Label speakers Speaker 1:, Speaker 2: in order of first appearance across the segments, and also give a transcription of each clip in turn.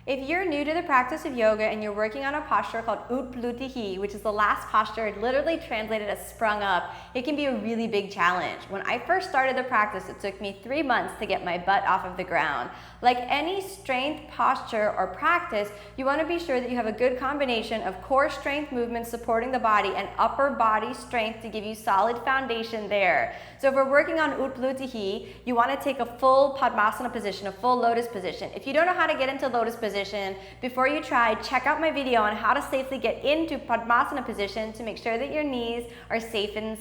Speaker 1: If you're new to the practice of yoga and you're working on a posture called Utpluthih, which is the last posture, literally translated as sprung up, it can be a really big challenge. When I first started the practice, it took me 3 months to get my butt off of the ground. Like any strength posture or practice, you want to be sure that you have a good combination of core strength movements supporting the body and upper body strength to give you solid foundation there. So if we're working on Utpluthih, you want to take a full Padmasana position, a full lotus position. If you don't know how to get into lotus position, before you try, check out my video on how to safely get into Padmasana position to make sure that your knees are safe and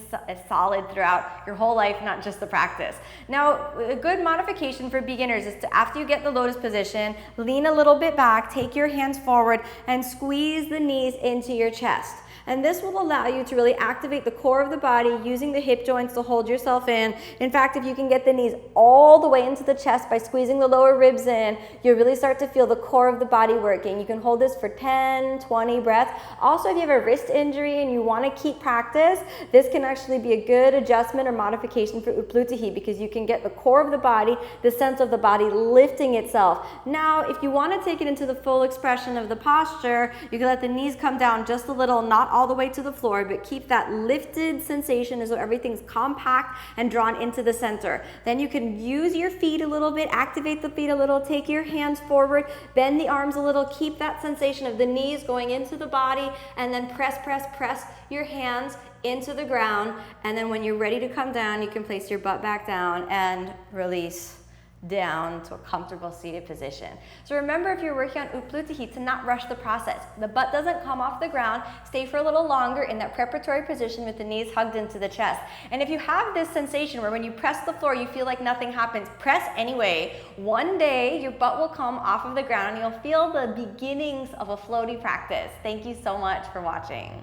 Speaker 1: solid throughout your whole life, not just the practice. Now, a good modification for beginners is to, after you get the lotus position, lean a little bit back, take your hands forward, and squeeze the knees into your chest. And this will allow you to really activate the core of the body using the hip joints to hold yourself in. In fact, if you can get the knees all the way into the chest by squeezing the lower ribs in, you'll really start to feel the core of the body working. You can hold this for 10, 20 breaths. Also, if you have a wrist injury and you want to keep practice, this can actually be a good adjustment or modification for Utpluthih because you can get the core of the body, the sense of the body lifting itself. Now, if you want to take it into the full expression of the posture, you can let the knees come down just a little, not all the way to the floor, but keep that lifted sensation as though everything's compact and drawn into the center. Then you can use your feet a little bit, activate the feet a little, take your hands forward, bend the arms a little, keep that sensation of the knees going into the body, and then press your hands into the ground. And then when you're ready to come down, you can place your butt back down and release down to a comfortable seated position. So remember, if you're working on Utpluthih, to not rush the process. The butt doesn't come off the ground. Stay for a little longer in that preparatory position with the knees hugged into the chest. And if you have this sensation where when you press the floor, you feel like nothing happens, press anyway. One day, your butt will come off of the ground and you'll feel the beginnings of a floaty practice. Thank you so much for watching.